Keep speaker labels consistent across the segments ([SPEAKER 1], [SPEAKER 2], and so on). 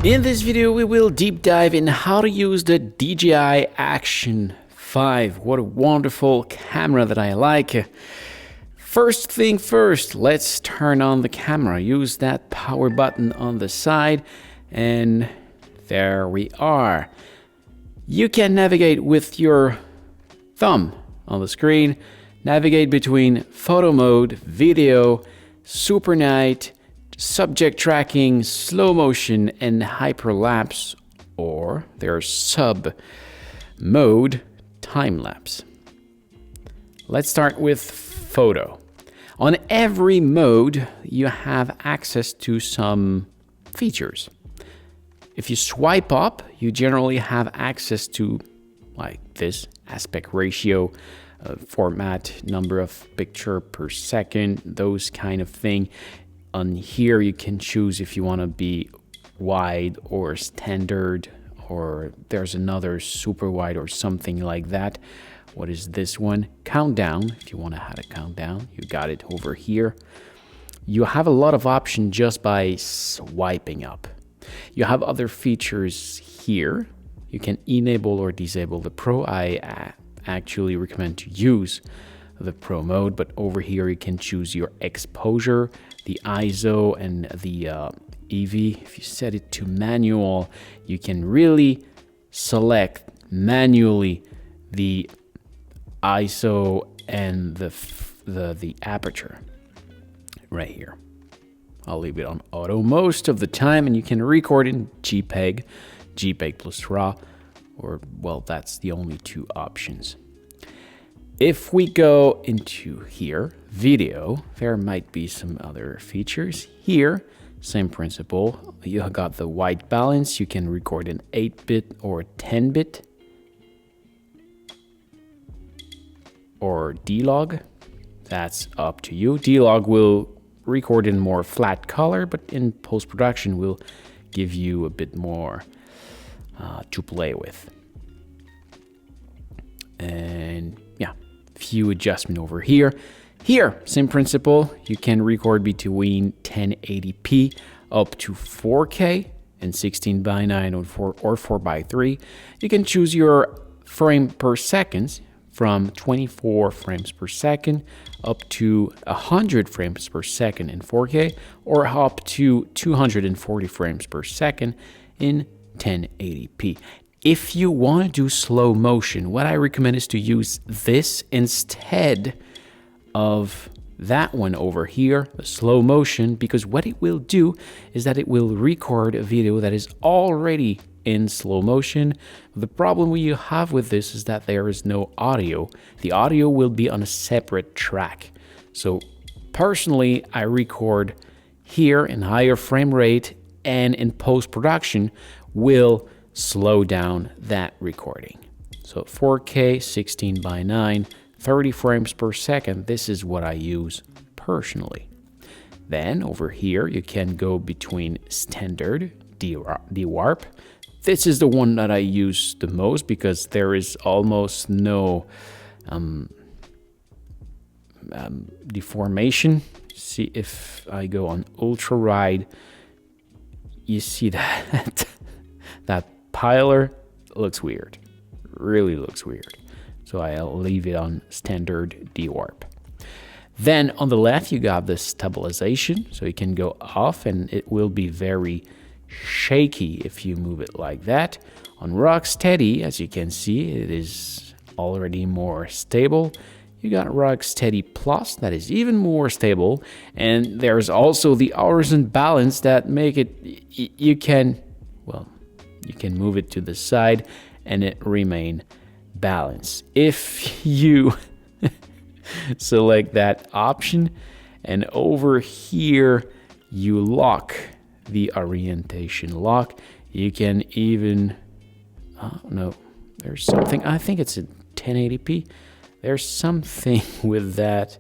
[SPEAKER 1] In this video, we will deep dive in how to use the DJI Action 5. What a wonderful camera that I like. First thing first, let's turn on the camera. Use that power button on the side, and there we are. You can navigate with your thumb on the screen, navigate between photo mode, video, super night, subject tracking, slow motion, and hyperlapse, or their sub mode, time lapse. Let's start with photo. On every mode, you have access to some features. If you swipe up, you generally have access to like this aspect ratio, format, number of picture per second, those kind of thing. On here, you can choose if you want to be wide or standard, or there's another super wide or something like that. What is this one? Countdown. If you want to have a countdown, you got it over here. You have a lot of options just by swiping up. You have other features here. You can enable or disable the Pro. I actually recommend to use the Pro mode, but over here you can choose your exposure, the ISO, and the EV. If you set it to manual, you can really select manually the ISO and the aperture right here. I'll leave it on auto most of the time, and you can record in JPEG plus RAW, or well, that's the only two options. If we go into here, video, there might be some other features. Here, same principle. You got the white balance. You can record in 8-bit or 10-bit. Or D-Log. That's up to you. D-Log will record in more flat color, but in post-production will give you a bit more to play with. And yeah, few adjustment over here. Here, same principle. You can record between 1080p up to 4K and 16:9 or 4:3. You can choose your frame per second from 24 frames per second up to 100 frames per second in 4K, or up to 240 frames per second in 1080p. If you want to do slow motion, what I recommend is to use this instead of that one over here, the slow motion, because what it will do is that it will record a video that is already in slow motion. The problem you have with this is that there is no audio. The audio will be on a separate track. So personally, I record here in higher frame rate, and in post-production will slow down that recording. So 4K, 16:9, 30 frames per second. This is what I use personally. Then over here, you can go between standard, DWARP. This is the one that I use the most because there is almost no deformation. See, if I go on ultra wide, you see that that piler looks weird, really looks weird. So I'll leave it on standard DWARP. Then on the left, you got the stabilization. So you can go off and it will be very shaky if you move it like that. On rock steady, as you can see, it is already more stable. You got rock steady plus, that is even more stable. And there's also the horizon balance that make it, you can move it to the side and it remain balanced. If you select that option and over here you lock the orientation lock, you can even, no, there's something, I think it's a 1080p. There's something with that.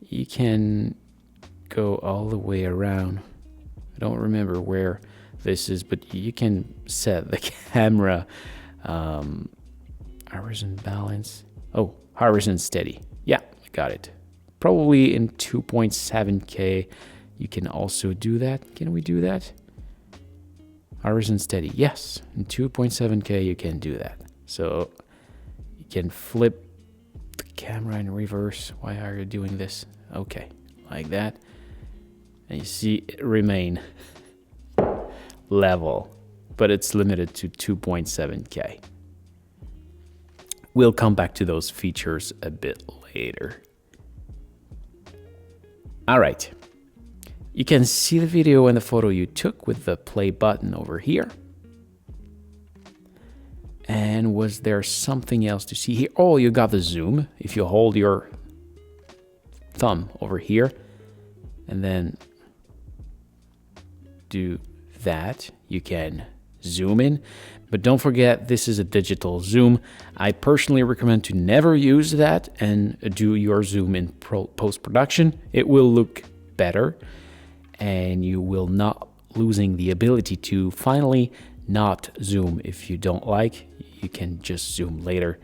[SPEAKER 1] You can go all the way around. I don't remember where this is, but you can set the camera horizon balance. Oh, horizon steady. Yeah, I got it. Probably in 2.7K. You can also do that. Can we do that? horizon steady. Yes, in 2.7K you can do that. So you can flip the camera in reverse. Why are you doing this? Okay, like that. And you see it remain level, but it's limited to 2.7K. We'll come back to those features a bit later. All right. You can see the video and the photo you took with the play button over here. And was there something else to see here? Oh, you got the zoom. If you hold your thumb over here and then do that, you can zoom in. But don't forget, this is a digital zoom. I personally recommend to never use that and do your zoom in post-production. It will look better and you will not losing the ability to finally not zoom. If you don't like, you can just zoom later.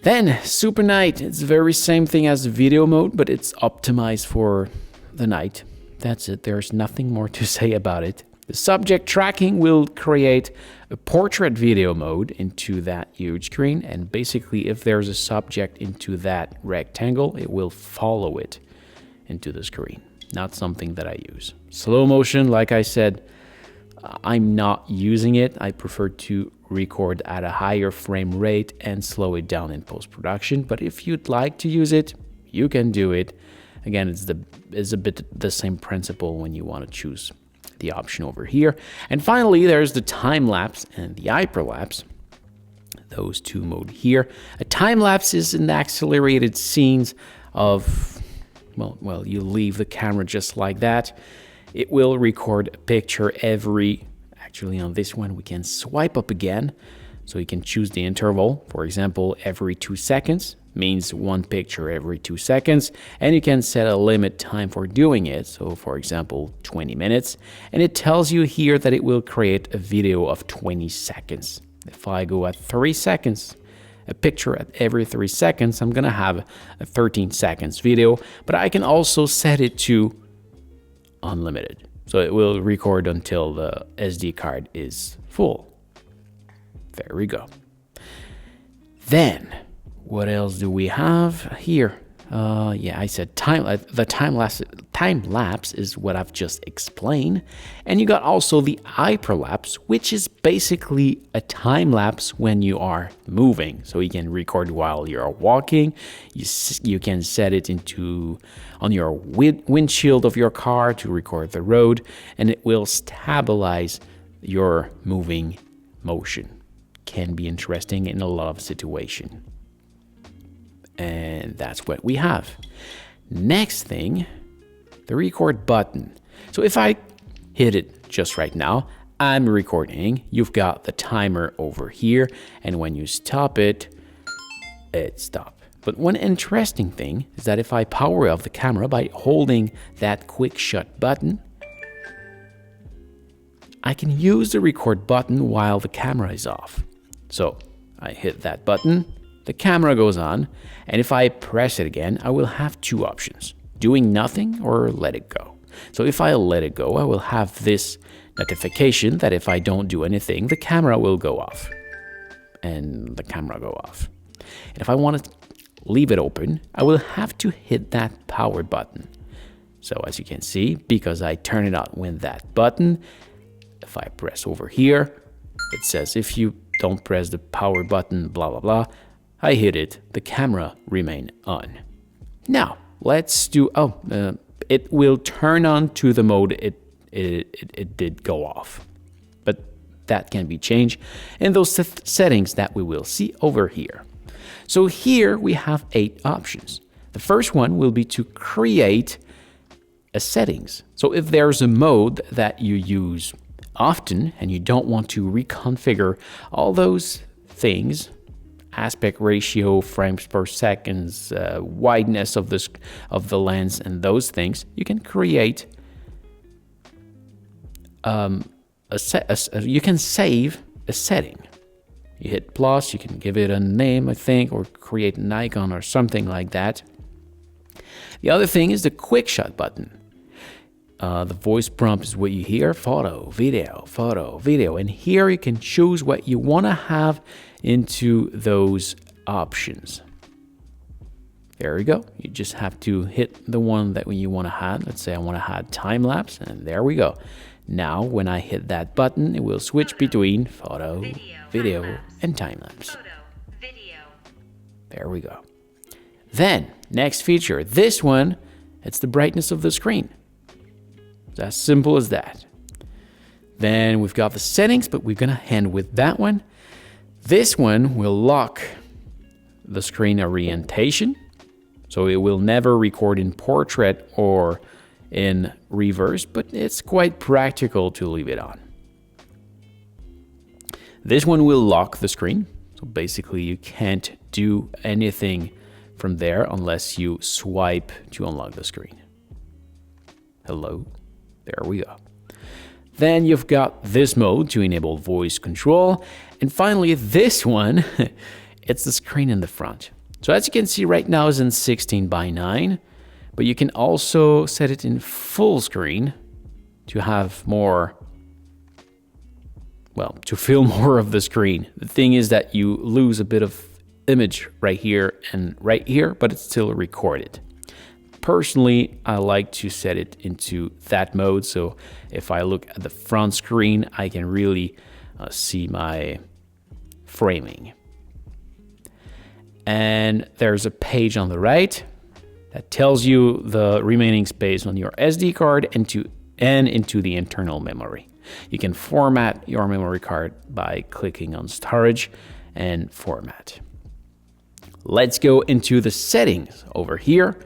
[SPEAKER 1] Then super night, it's the very same thing as the video mode, but it's optimized for the night. That's it. There's nothing more to say about it. The subject tracking will create a portrait video mode into that huge screen, and basically if there's a subject into that rectangle, it will follow it into the screen. Not something that I use. Slow motion, like I said, I'm not using it. I prefer to record at a higher frame rate and slow it down in post-production, but if you'd like to use it, you can do it. Again, it's a bit the same principle when you want to choose the option over here. And finally, there's the time-lapse and the hyperlapse. Those two mode here. A time-lapse is an accelerated scenes of, well, you leave the camera just like that. It will record a picture actually on this one, we can swipe up again. So you can choose the interval. For example, every 2 seconds means one picture every 2 seconds. And you can set a limit time for doing it. So for example, 20 minutes. And it tells you here that it will create a video of 20 seconds. If I go at 3 seconds, a picture at every 3 seconds, I'm gonna have a 13 seconds video, but I can also set it to unlimited. So it will record until the SD card is full. There we go. Then, what else do we have here? Yeah, I said the time lapse is what I've just explained. And you got also the hyperlapse, which is basically a time lapse when you are moving. So you can record while you're walking. You can set it on your windshield of your car to record the road, and it will stabilize your moving motion. Can be interesting in a lot of situations. And that's what we have. Next thing, the record button. So if I hit it just right now, I'm recording. You've got the timer over here, and when you stop it, it stops. But one interesting thing is that if I power off the camera by holding that quick shut button, I can use the record button while the camera is off. So I hit that button, the camera goes on, and if I press it again, I will have two options: doing nothing or let it go. So if I let it go, I will have this notification that if I don't do anything, the camera will go off. And the camera go off. And if I want to leave it open, I will have to hit that power button. So as you can see, because I turn it on with that button, if I press over here, it says if you don't press the power button, blah, blah, blah, I hit it, the camera remain on. Now, let's do, it will turn on to the mode it did go off. But that can be changed in those settings that we will see over here. So here we have 8 options. The first one will be to create a settings. So if there's a mode that you use often and you don't want to reconfigure all those things, aspect ratio, frames per second, wideness of the lens, and those things, you can create you can save a setting. You hit plus, you can give it a name, I think, or create an icon or something like that. The other thing is the quick shot button. the voice prompt is what you hear: photo, video. And here you can choose what you want to have into those options. There we go. You just have to hit the one that you want to have. Let's say I want to have time lapse, and there we go. Now, when I hit that button, it will switch between photo, video, and time lapse. There we go. Then, next feature. This one, it's the brightness of the screen. It's as simple as that. Then we've got the settings, but we're gonna end with that one. This one will lock the screen orientation, so it will never record in portrait or in reverse, but it's quite practical to leave it on. This one will lock the screen, so basically you can't do anything from there unless you swipe to unlock the screen. Hello, there we go. Then you've got this mode to enable voice control. And finally, this one, it's the screen in the front. So as you can see right now, it's in 16:9, but you can also set it in full screen to have more, well, to fill more of the screen. The thing is that you lose a bit of image right here and right here, but it's still recorded. Personally, I like to set it into that mode, so if I look at the front screen, I can really see my framing. And there's a page on the right that tells you the remaining space on your SD card and into the internal memory. You can format your memory card by clicking on Storage and Format. Let's go into the settings over here.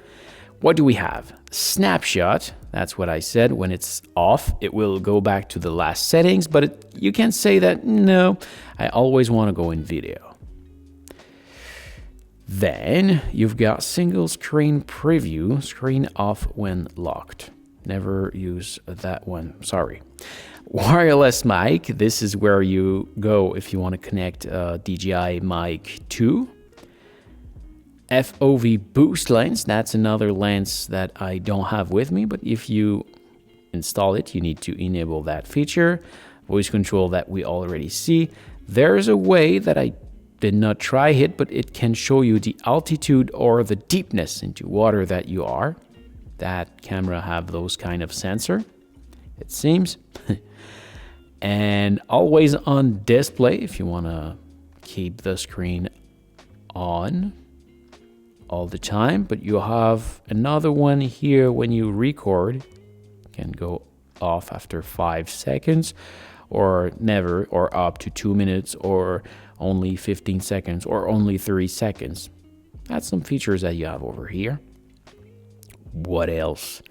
[SPEAKER 1] What do we have? Snapshot, that's what I said. When it's off, it will go back to the last settings, but you can say that, no, I always want to go in video. Then you've got single screen preview, screen off when locked. Never use that one, sorry. Wireless mic, this is where you go if you want to connect DJI mic 2. FOV boost lens, that's another lens that I don't have with me, but if you install it, you need to enable that feature. Voice control that we already see. There's a way that I did not try it, but it can show you the altitude or the deepness into water that you are. That camera have those kind of sensor, it seems. And always on display if you want to keep the screen on all the time, but you have another one here when you record. Can go off after 5 seconds or never, or up to 2 minutes, or only 15 seconds, or only 30 seconds. That's some features that you have over here. What else?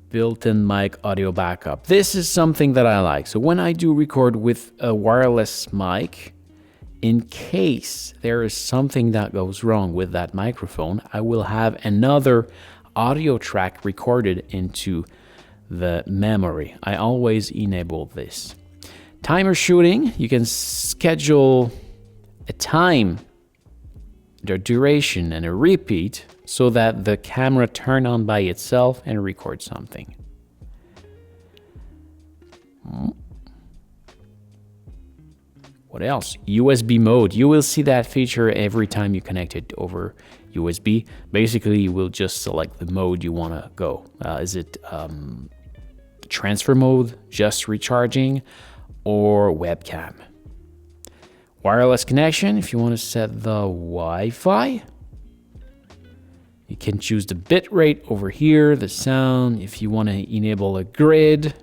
[SPEAKER 1] Built-in mic audio backup. This is something that I like. So when I do record with a wireless mic, in case there is something that goes wrong with that microphone, I will have another audio track recorded into the memory. I always enable this. Timer shooting, you can schedule a time, the duration, and a repeat so that the camera turn on by itself and record something. What else? USB mode. You will see that feature every time you connect it over USB. Basically, you will just select the mode you want to go. Is it transfer mode, just recharging, or webcam? Wireless connection, if you want to set the Wi-Fi. You can choose the bit rate over here, the sound, if you want to enable a grid,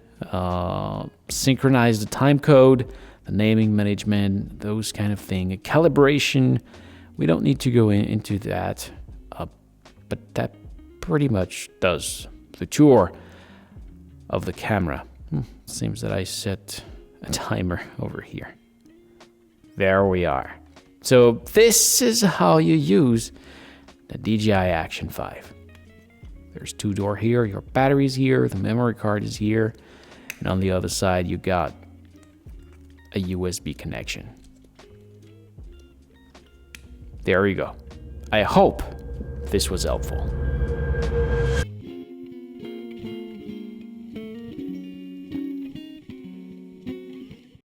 [SPEAKER 1] synchronize the time code, the naming management, those kind of thing. A calibration, we don't need to go into that, but that pretty much does the tour of the camera. Seems that I set a timer over here. There we are. So this is how you use the DJI Action 5. There's 2 doors here, your battery's here, the memory card is here, and on the other side you got a USB connection. There you go. I hope this was helpful.